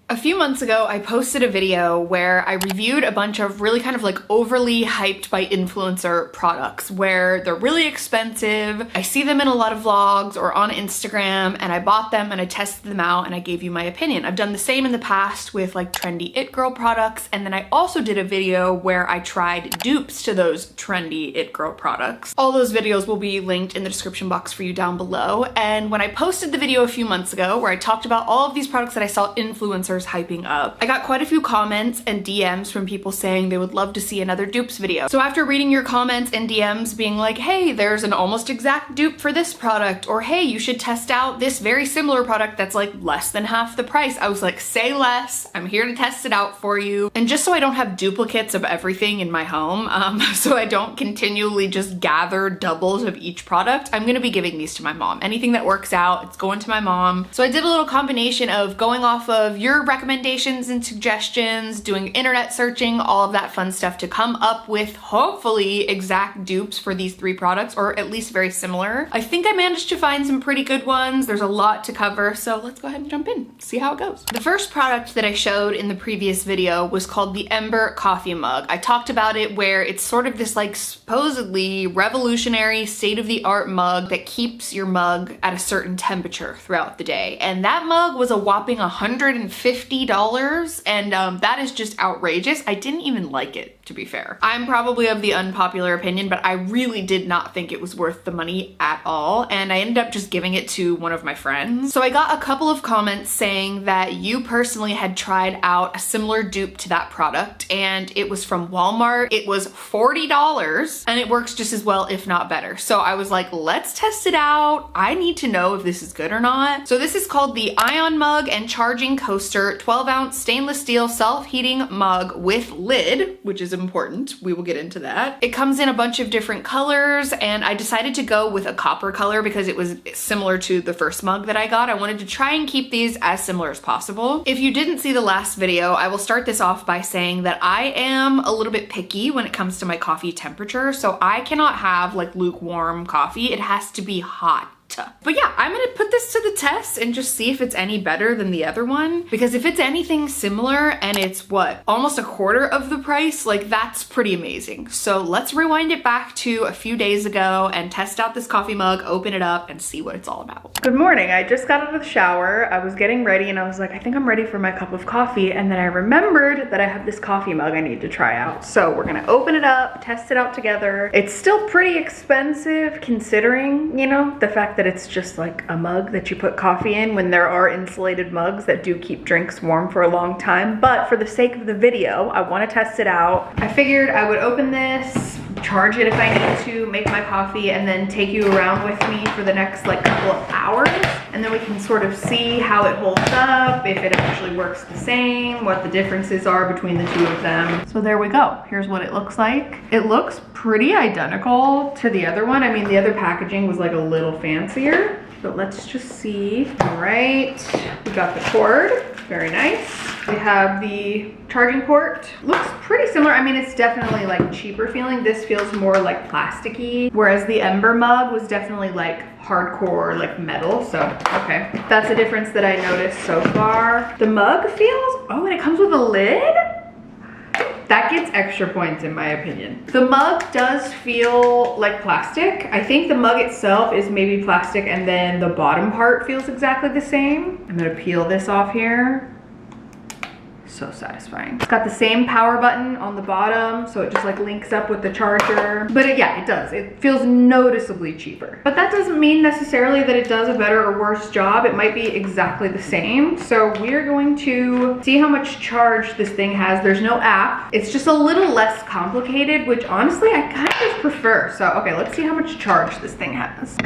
A few months ago, I posted a video where I reviewed a bunch of really kind of like overly hyped by influencer products where they're really expensive. I see them in a lot of vlogs or on Instagram, and I bought them and I tested them out and I gave you my opinion. I've done the same in the past with like trendy it girl products, and then I also did a video where I tried dupes to those trendy it girl products. All those videos will be linked in the description box for you down below. And when I posted the video a few months ago where I talked about all of these products that I saw influencers hyping up, I got quite a few comments and DMs from people saying they would love to see another dupes video. So after reading your comments and DMs being like, hey, there's an almost exact dupe for this product, or hey, you should test out this very similar product that's like less than half the price, I was like, say less, I'm here to test it out for you. And just so I don't have duplicates of everything in my home, so I don't continually just gather doubles of each product, I'm gonna be giving these to my mom. Anything that works out, it's going to my mom. So I did a little combination of going off of your recommendations and suggestions, doing internet searching, all of that fun stuff to come up with hopefully exact dupes for these three products, or at least very similar. I think I managed to find some pretty good ones. There's a lot to cover, so let's go ahead and jump in, see how it goes. The first product that I showed in the previous video was called the Ember coffee mug. I talked about it where it's sort of this like supposedly revolutionary state-of-the-art mug that keeps your mug at a certain temperature throughout the day. And that mug was a whopping $150, and that is just outrageous. I didn't even like it, to be fair. I'm probably of the unpopular opinion, but I really did not think it was worth the money at all, and I ended up just giving it to one of my friends. So I got a couple of comments saying that you personally had tried out a similar dupe to that product, and it was from Walmart. It was $40, and it works just as well, if not better. So I was like, let's test it out. I need to know if this is good or not. So this is called the Ion Mug and Charging Coaster 12-ounce stainless steel self-heating mug with lid, which is important. We will get into that. It comes in a bunch of different colors, and I decided to go with a copper color because it was similar to the first mug that I got. I wanted to try and keep these as similar as possible. If you didn't see the last video, I will start this off by saying that I am a little bit picky when it comes to my coffee temperature, so I cannot have like lukewarm coffee. It has to be hot. But yeah, I'm gonna put this to the test and just see if it's any better than the other one, because if it's anything similar and it's what, almost a quarter of the price, like that's pretty amazing. So let's rewind it back to a few days ago and test out this coffee mug, open it up and see what it's all about. Good morning. I just got out of the shower. I was getting ready and I was like, I think I'm ready for my cup of coffee, and then I remembered that I have this coffee mug I need to try out. So we're gonna open it up, test it out together. It's still pretty expensive considering, you know, the fact that it's just like a mug that you put coffee in, when there are insulated mugs that do keep drinks warm for a long time. But for the sake of the video, I want to test it out. I figured I would open this, charge it if I need to, make my coffee, and then take you around with me for the next like couple of hours, and then we can sort of see how it holds up, if it actually works the same, what the differences are between the two of them. So there we go. Here's what it looks like. It looks pretty identical to the other one. I mean, the other packaging was like a little fancier, but let's just see. All right, we got the cord, very nice. We have the charging port. Looks pretty similar. I mean, it's definitely like cheaper feeling. This feels more like plasticky, whereas the Ember mug was definitely like hardcore like metal. So okay, that's a difference that I noticed so far. The mug feels, oh, and it comes with a lid. That gets extra points in my opinion. The mug does feel like plastic. I think the mug itself is maybe plastic, and then the bottom part feels exactly the same. I'm gonna peel this off here. So satisfying. It's got the same power button on the bottom, so it just like links up with the charger. But yeah, it does. It feels noticeably cheaper. But that doesn't mean necessarily that it does a better or worse job. It might be exactly the same. So we're going to see how much charge this thing has. There's no app. It's just a little less complicated, which honestly I kind of prefer. So okay, let's see how much charge this thing has.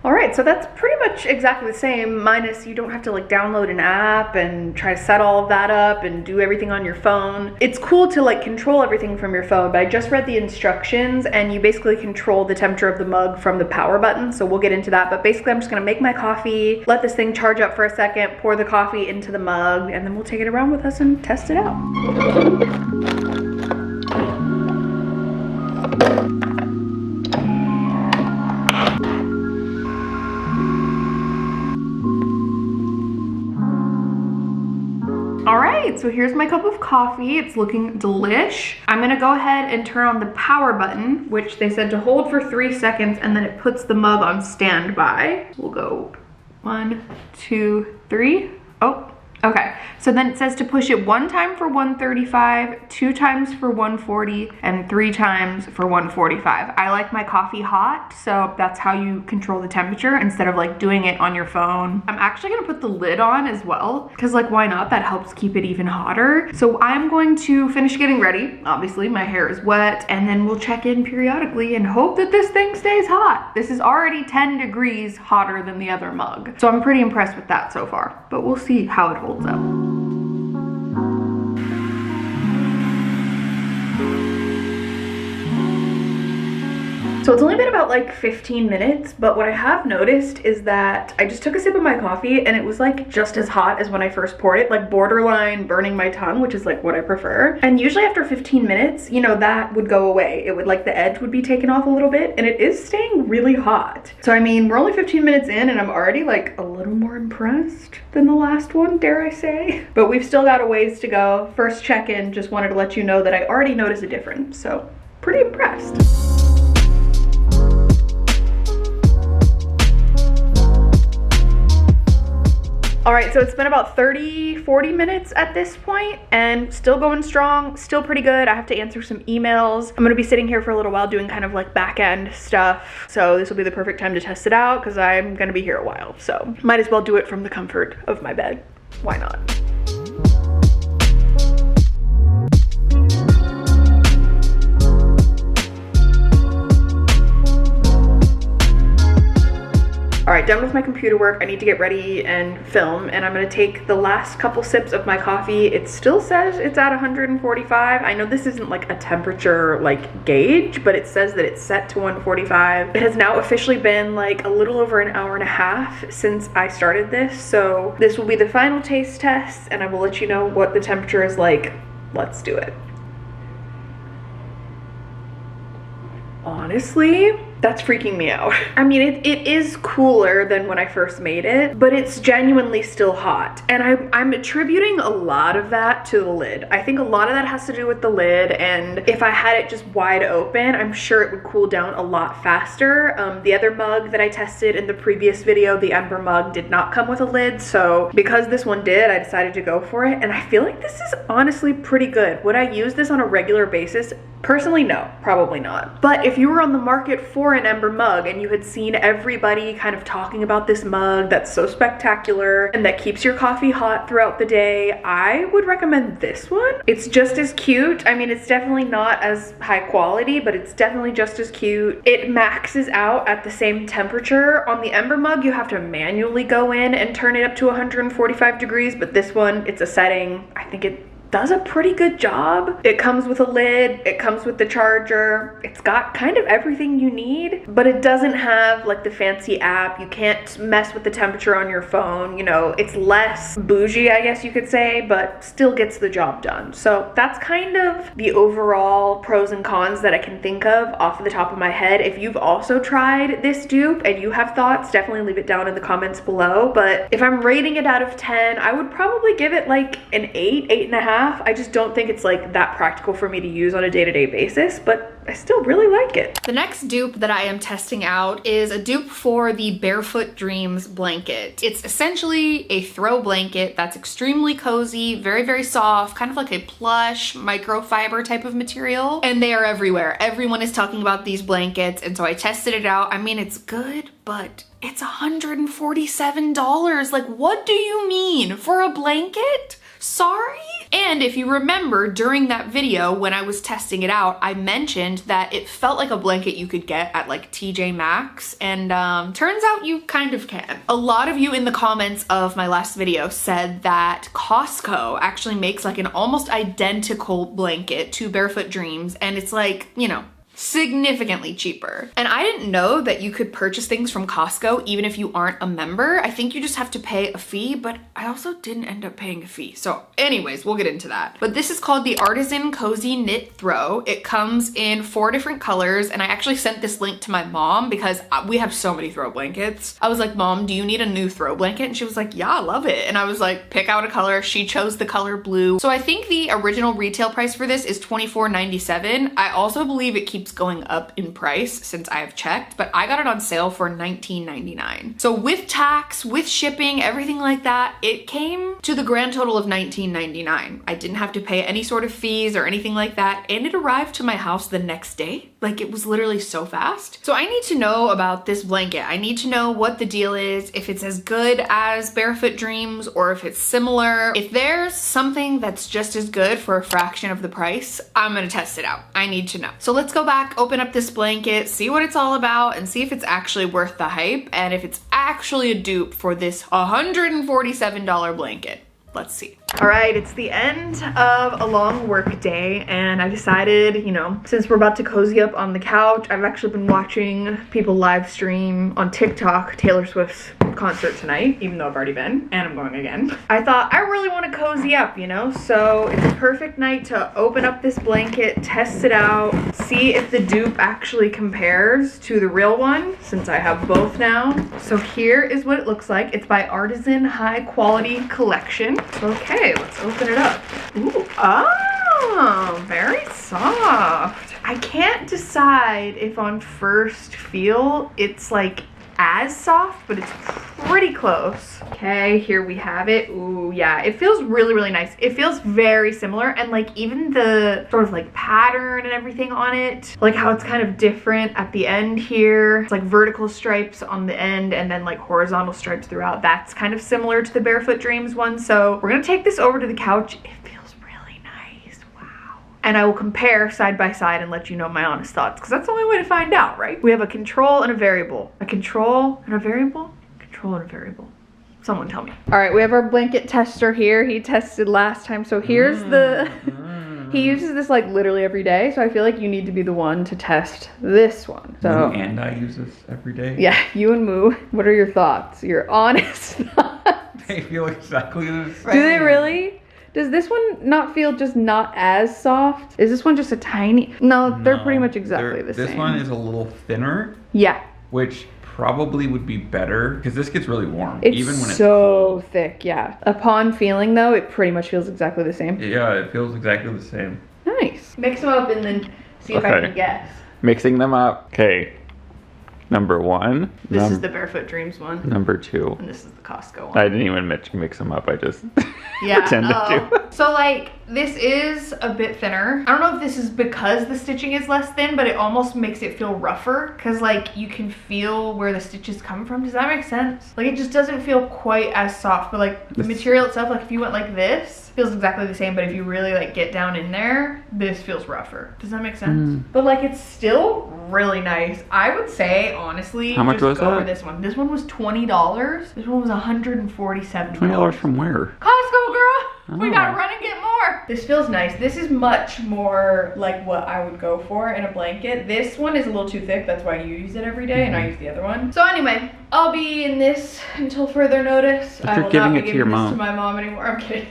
All right, so that's pretty much exactly the same, minus you don't have to like download an app and try to set all of that up and do everything on your phone. It's cool to like control everything from your phone, but I just read the instructions and you basically control the temperature of the mug from the power button, so we'll get into that. But basically I'm just gonna make my coffee, let this thing charge up for a second, pour the coffee into the mug, and then we'll take it around with us and test it out. right, so here's my cup of coffee. It's looking delish. I'm gonna go ahead and turn on the power button, which they said to hold for 3 seconds, and then it puts the mug on standby. We'll go 1, 2, 3. Oh, okay. So then it says to push it 1 time for 135, 2 times for 140, and 3 times for 145. I like my coffee hot, so that's how you control the temperature instead of like doing it on your phone. I'm actually gonna put the lid on as well, because like why not? That helps keep it even hotter. So I'm going to finish getting ready. Obviously my hair is wet, and then we'll check in periodically and hope that this thing stays hot. This is already 10 degrees hotter than the other mug. So I'm pretty impressed with that so far, but we'll see how it holds up. So it's only been about like 15 minutes, but what I have noticed is that I just took a sip of my coffee and it was like just as hot as when I first poured it, like borderline burning my tongue, which is like what I prefer. And usually after 15 minutes, you know, that would go away. It would like the edge would be taken off a little bit, and it is staying really hot. So I mean, we're only 15 minutes in and I'm already like a little more impressed than the last one, dare I say. But we've still got a ways to go. First check-in, just wanted to let you know that I already noticed a difference. So pretty impressed. All right, so it's been about 40 minutes at this point and still going strong, still pretty good. I have to answer some emails. I'm gonna be sitting here for a little while doing kind of like back end stuff. So this will be the perfect time to test it out because I'm gonna be here a while. So might as well do it from the comfort of my bed. Why not? All right, done with my computer work. I need to get ready and film, and I'm gonna take the last couple sips of my coffee. It still says it's at 145. I know this isn't like a temperature like gauge, but it says that it's set to 145. It has now officially been like a little over an hour and a half since I started this. So this will be the final taste test, and I will let you know what the temperature is like. Let's do it. Honestly, that's freaking me out. I mean, it is cooler than when I first made it, but it's genuinely still hot. And I'm attributing a lot of that to the lid. I think a lot of that has to do with the lid, and if I had it just wide open, I'm sure it would cool down a lot faster. The other mug that I tested in the previous video, the Ember mug, did not come with a lid, so because this one did, I decided to go for it, and I feel like this is honestly pretty good. Would I use this on a regular basis? Personally, no, probably not. But if you were on the market for an Ember mug and you had seen everybody kind of talking about this mug that's so spectacular and that keeps your coffee hot throughout the day, I would recommend this one. It's just as cute. I mean, it's definitely not as high quality, but it's definitely just as cute. It maxes out at the same temperature. On the Ember mug, you have to manually go in and turn it up to 145 degrees, but this one, it's a setting. I think it does a pretty good job. It comes with a lid, it comes with the charger, it's got kind of everything you need, but it doesn't have like the fancy app. You can't mess with the temperature on your phone. You know, it's less bougie, I guess you could say, but still gets the job done. So that's kind of the overall pros and cons that I can think of off the top of my head. If you've also tried this dupe and you have thoughts, definitely leave it down in the comments below. But if I'm rating it out of 10, I would probably give it like an 8.5. I just don't think it's like that practical for me to use on a day-to-day basis, but I still really like it. The next dupe that I am testing out is a dupe for the Barefoot Dreams blanket. It's essentially a throw blanket that's extremely cozy, very, very soft, kind of like a plush microfiber type of material, and they are everywhere. Everyone is talking about these blankets, and so I tested it out. I mean, it's good, but it's $147. Like, what do you mean? For a blanket? Sorry? And if you remember during that video when I was testing it out, I mentioned that it felt like a blanket you could get at like TJ Maxx, and turns out you kind of can. A lot of you in the comments of my last video said that Costco actually makes like an almost identical blanket to Barefoot Dreams, and it's like, you know, significantly cheaper. And I didn't know that you could purchase things from Costco even if you aren't a member. I think you just have to pay a fee, but I also didn't end up paying a fee. So anyways, we'll get into that. But this is called the Artisan Cozy Knit Throw. It comes in 4 different colors, and I actually sent this link to my mom because we have so many throw blankets. I was like, Mom, do you need a new throw blanket? And she was like, yeah, I love it. And I was like, pick out a color. She chose the color blue. So I think the original retail price for this is $24.97. I also believe it keeps going up in price since I have checked, but I got it on sale for $19.99. So with tax, with shipping, everything like that, it came to the grand total of $19.99. I didn't have to pay any sort of fees or anything like that, and it arrived to my house the next day. Like, it was literally so fast. So I need to know about this blanket. I need to know what the deal is, if it's as good as Barefoot Dreams or if it's similar. If there's something that's just as good for a fraction of the price, I'm gonna test it out. I need to know. So let's go back, open up this blanket, see what it's all about, and see if it's actually worth the hype and if it's actually a dupe for this $147 blanket. Let's see. All right, it's the end of a long work day, and I decided, you know, since we're about to cozy up on the couch, I've actually been watching people live stream on TikTok Taylor Swift's concert tonight, even though I've already been, and I'm going again. I thought I really want to cozy up, you know, so it's a perfect night to open up this blanket, test it out, see if the dupe actually compares to the real one, since I have both now. So here is what it looks like. It's by Artisan High Quality Collection. Okay, let's open it up. Ooh, oh, very soft. I can't decide if on first feel it's like as soft, but it's pretty close. Okay, here we have it. Ooh, yeah, it feels really, really nice. It feels very similar, and like even the sort of like pattern and everything on it, like how it's kind of different at the end here. It's like vertical stripes on the end and then like horizontal stripes throughout. That's kind of similar to the Barefoot Dreams one. So we're gonna take this over to the couch. And I will compare side by side and let you know my honest thoughts, because that's the only way to find out, right? We have a control and a variable. A control and a variable? Control and a variable. Someone tell me. All right, we have our blanket tester here. He tested last time, so here's the... He uses this like literally every day, so I feel like you need to be the one to test this one. So, Moo and I use this every day. Yeah, you and Moo. What are your thoughts? Your honest thoughts? They feel exactly the same. Do they really? Does this one not feel just not as soft? Is this one just a tiny? No, they're pretty much exactly the same. This one is a little thinner. Yeah. Which probably would be better because this gets really warm. It's even when it's so cold. thick, yeah. Upon feeling though, it pretty much feels exactly the same. Yeah, it feels exactly the same. Nice. Mix them up and then see if I can guess. Mixing them up. Okay. Number 1. This is the Barefoot Dreams one. Number 2. And this is the Costco one. I didn't even mix them up. I just yeah, pretended to. So like, this is a bit thinner. I don't know if this is because the stitching is less thin, but it almost makes it feel rougher because like you can feel where the stitches come from. Does that make sense? Like it just doesn't feel quite as soft, but like the material itself, like if you went like this, feels exactly the same, but if you really like get down in there, this feels rougher. Does that make sense? But like it's still really nice. I would say honestly, how much was go that? for this one. This one was $20. This one was $147. $20 from where? Costco, girl. Oh. We gotta run and get more. This feels nice. This is much more like what I would go for in a blanket. This one is a little too thick. That's why you use it every day and I use the other one. So anyway, I'll be in this until further notice. But you're giving it to your mom. To my mom anymore. I'm kidding.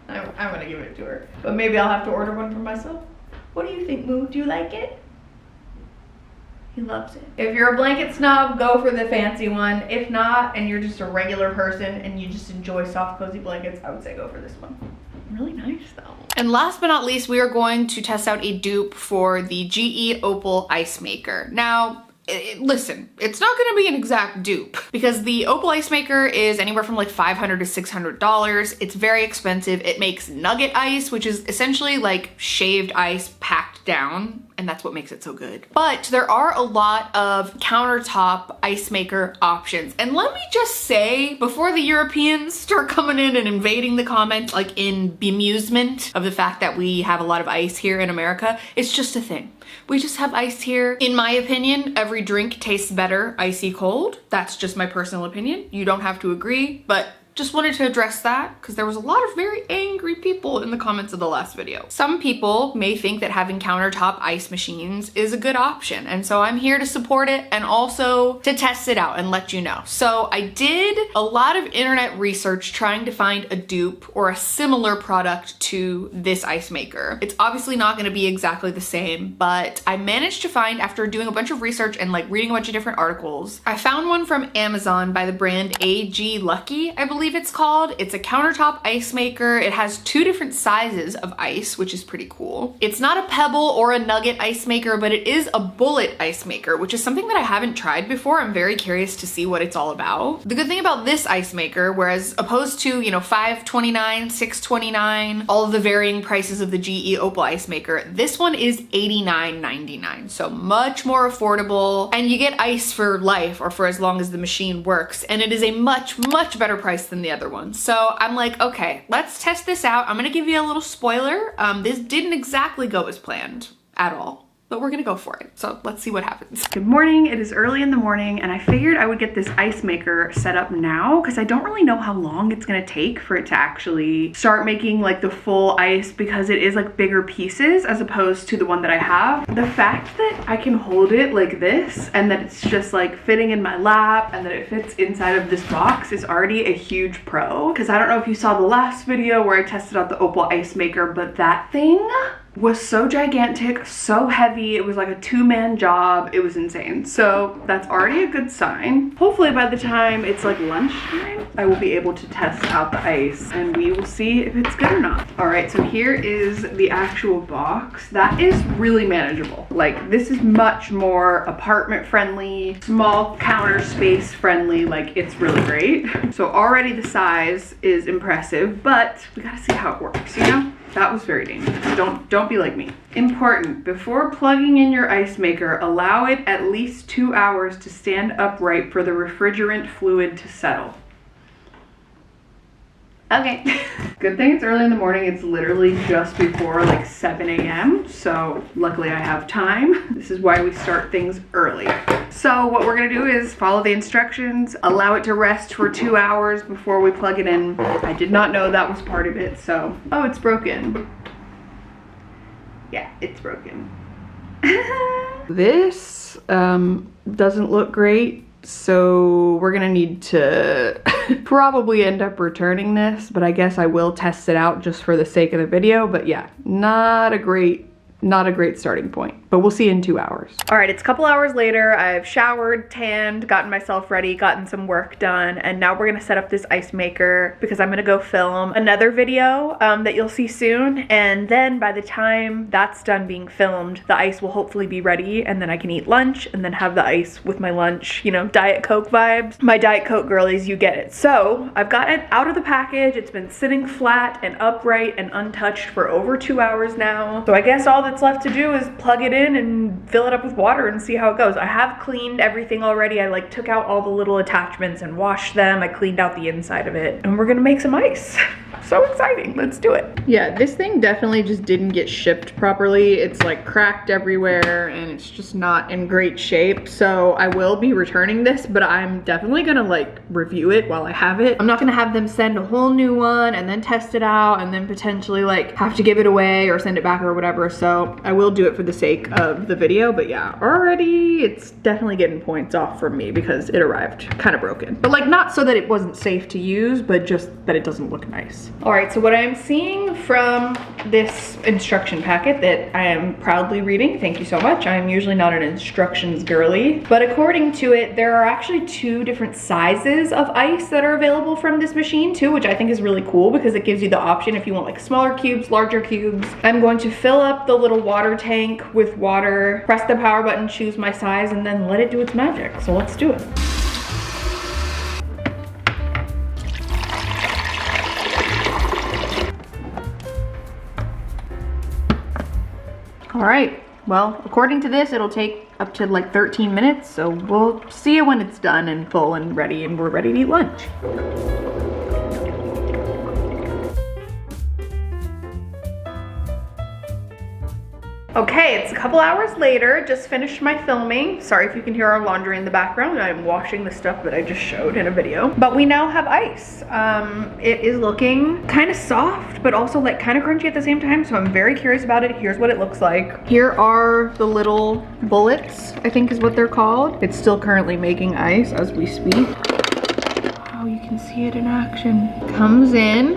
I'm gonna give it to her. But maybe I'll have to order one for myself. What do you think, Moo? Do you like it? He loves it. If you're a blanket snob, go for the fancy one. If not, and you're just a regular person and you just enjoy soft, cozy blankets, I would say go for this one. Really nice though. And last but not least, we are going to test out a dupe for the GE Opal Ice Maker. Now, listen, it's not gonna be an exact dupe because the Opal Ice Maker is anywhere from like $500 to $600. It's very expensive. It makes nugget ice, which is essentially like shaved ice packed down, and that's what makes it so good. But there are a lot of countertop ice maker options. And let me just say, before the Europeans start coming in and invading the comments, like in bemusement of the fact that we have a lot of ice here in America, it's just a thing. We just have ice here. In my opinion, every drink tastes better icy cold. That's just my personal opinion. You don't have to agree, but just wanted to address that because there was a lot of very angry people in the comments of the last video. Some people may think that having countertop ice machines is a good option, and so I'm here to support it and also to test it out and let you know. So I did a lot of internet research trying to find a dupe or a similar product to this ice maker. It's obviously not going to be exactly the same, but I managed to find, after doing a bunch of research and like reading a bunch of different articles, I found one from Amazon by the brand AG Lucky, I believe it's called. It's a countertop ice maker. It has 2 different sizes of ice, which is pretty cool. It's not a pebble or a nugget ice maker, but it is a bullet ice maker, which is something that I haven't tried before. I'm very curious to see what it's all about. The good thing about this ice maker, whereas opposed to, you know, $5.29, $6.29, all of the varying prices of the GE Opal ice maker, this one is $89.99. So much more affordable, and you get ice for life, or for as long as the machine works, and it is a much better price than the other one. So I'm like, okay, let's test this out. I'm gonna give you a little spoiler. This didn't exactly go as planned at all, but we're gonna go for it. So let's see what happens. Good morning. It is early in the morning, and I figured I would get this ice maker set up now because I don't really know how long it's gonna take for it to actually start making like the full ice, because it is like bigger pieces as opposed to the one that I have. The fact that I can hold it like this and that it's just like fitting in my lap and that it fits inside of this box is already a huge pro. Because I don't know if you saw the last video where I tested out the Opal ice maker, but that thing was so gigantic, so heavy. It was like a 2-man job. It was insane. So that's already a good sign. Hopefully by the time it's like lunchtime, I will be able to test out the ice and we will see if it's good or not. All right, so here is the actual box. That is really manageable. Like, this is much more apartment friendly, small counter space friendly. Like, it's really great. So already the size is impressive, but we gotta see how it works, you know? That was very dangerous. Don't be like me. Important, before plugging in your ice maker, allow it at least 2 hours to stand upright for the refrigerant fluid to settle. Okay. Good thing it's early in the morning. It's literally just before like 7 a.m. So luckily I have time. This is why we start things early. So what we're gonna do is follow the instructions, allow it to rest for 2 hours before we plug it in. I did not know that was part of it, so. Oh, it's broken. Yeah, it's broken. This doesn't look great. So we're gonna need to probably end up returning this, but I guess I will test it out just for the sake of the video. But yeah, not a great starting point, but we'll see in 2 hours. All right, it's a couple hours later. I've showered, tanned, gotten myself ready, gotten some work done, and now we're gonna set up this ice maker because I'm gonna go film another video that you'll see soon. And then by the time that's done being filmed, the ice will hopefully be ready, and then I can eat lunch and then have the ice with my lunch, you know, Diet Coke vibes. My Diet Coke girlies, you get it. So I've got it out of the package. It's been sitting flat and upright and untouched for over 2 hours now. So I guess all that's left to do is plug it in and fill it up with water and see how it goes. I have cleaned everything already. I like took out all the little attachments and washed them. I cleaned out the inside of it, and we're gonna make some ice. So exciting, let's do it. Yeah, this thing definitely just didn't get shipped properly. It's like cracked everywhere and it's just not in great shape. So I will be returning this, but I'm definitely gonna like review it while I have it. I'm not gonna have them send a whole new one and then test it out and then potentially like have to give it away or send it back or whatever. So I will do it for the sake of the video, but yeah, already it's definitely getting points off from me because it arrived kind of broken. But like not so that it wasn't safe to use, but just that it doesn't look nice. All right, so what I'm seeing from this instruction packet that I am proudly reading, thank you so much. I'm usually not an instructions girly, but according to it, there are actually 2 different sizes of ice that are available from this machine too, which I think is really cool because it gives you the option if you want like smaller cubes, larger cubes. I'm going to fill up the little water tank with water, press the power button, choose my size, and then let it do its magic. So let's do it. All right, well, according to this, it'll take up to like 13 minutes, so we'll see it when it's done and full and ready and we're ready to eat lunch. Okay, it's a couple hours later, just finished my filming. Sorry if you can hear our laundry in the background. I'm washing the stuff that I just showed in a video. But we now have ice. It is looking kind of soft, but also like kind of crunchy at the same time, so I'm very curious about it. Here's what it looks like. Here are the little bullets, I think is what they're called. It's still currently making ice as we speak. Oh, you can see it in action. Comes in,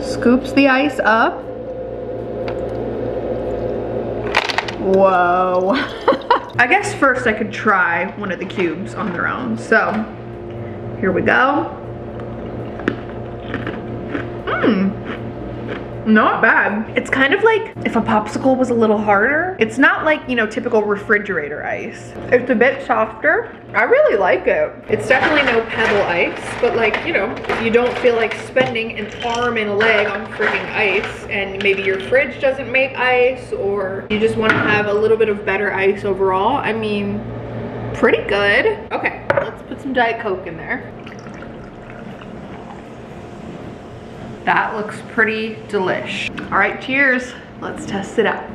scoops the ice up. Whoa. I guess first I could try one of the cubes on their own. So here we go. Not bad. It's kind of like if a popsicle was a little harder. It's not like, you know, typical refrigerator ice. It's a bit softer. I really like it. It's definitely no pebble ice, but like, you know, if you don't feel like spending an arm and a leg on freaking ice, and maybe your fridge doesn't make ice, or you just want to have a little bit of better ice overall, I mean, pretty good. Okay, let's put some Diet Coke in there. That looks pretty delish. All right, cheers. Let's test it out.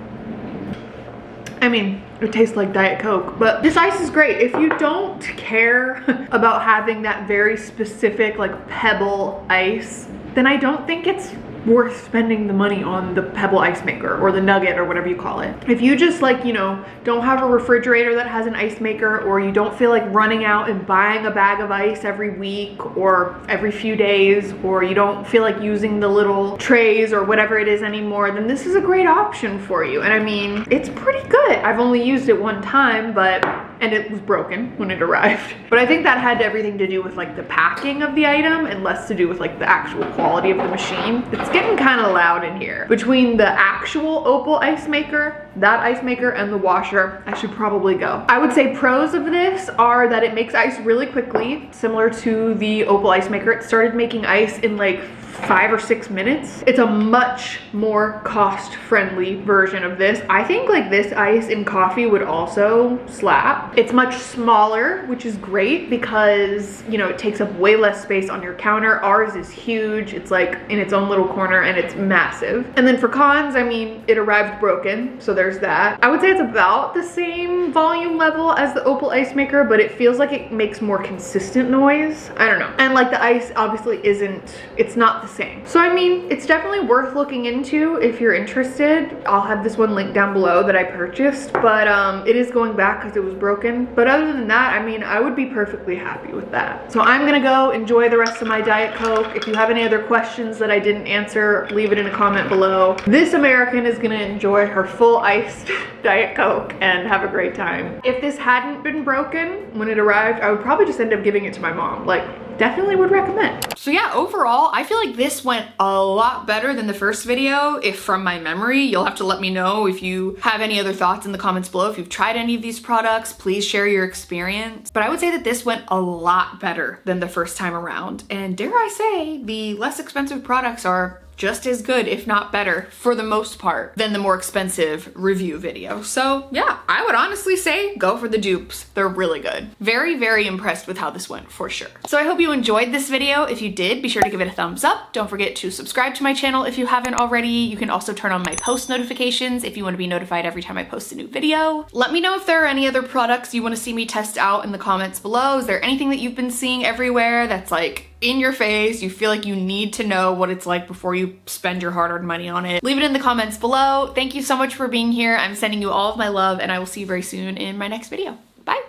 I mean, it tastes like Diet Coke, but this ice is great. If you don't care about having that very specific like pebble ice, then I don't think it's worth spending the money on the pebble ice maker or the nugget or whatever you call it. If you just like, you know, don't have a refrigerator that has an ice maker, or you don't feel like running out and buying a bag of ice every week or every few days, or you don't feel like using the little trays or whatever it is anymore, then this is a great option for you. And I mean, it's pretty good. I've only used it one time, and it was broken when it arrived. But I think that had everything to do with like the packing of the item and less to do with like the actual quality of the machine. It's getting kind of loud in here. Between the actual Opal ice maker, that ice maker, and the washer, I should probably go. I would say pros of this are that it makes ice really quickly, similar to the Opal ice maker. It started making ice in like 5 or 6 minutes. It's a much more cost-friendly version of this. I think like this ice in coffee would also slap. It's much smaller, which is great because, you know, it takes up way less space on your counter. Ours is huge. It's like in its own little corner and it's massive. And then for cons, I mean, it arrived broken, so there's that. I would say it's about the same volume level as the Opal ice maker, but it feels like it makes more consistent noise. I don't know. And like the ice obviously it's not the same. So I mean, it's definitely worth looking into if you're interested. I'll have this one linked down below that I purchased, but it is going back because it was broken. But other than that, I mean, I would be perfectly happy with that. So I'm gonna go enjoy the rest of my Diet Coke. If you have any other questions that I didn't answer, leave it in a comment below. This American is gonna enjoy her full iced Diet Coke and have a great time. If this hadn't been broken when it arrived, I would probably just end up giving it to my mom. Like, definitely would recommend. So yeah, overall, I feel like this went a lot better than the first video. If from my memory, you'll have to let me know if you have any other thoughts in the comments below. If you've tried any of these products, please share your experience. But I would say that this went a lot better than the first time around. And dare I say, the less expensive products are just as good, if not better, for the most part, than the more expensive review video. So yeah, I would honestly say go for the dupes. They're really good. Very, very impressed with how this went for sure. So I hope you enjoyed this video. If you did, be sure to give it a thumbs up. Don't forget to subscribe to my channel if you haven't already. You can also turn on my post notifications if you want to be notified every time I post a new video. Let me know if there are any other products you want to see me test out in the comments below. Is there anything that you've been seeing everywhere that's like in your face, you feel like you need to know what it's like before you spend your hard-earned money on it? Leave it in the comments below. Thank you so much for being here. I'm sending you all of my love, and I will see you very soon in my next video. Bye.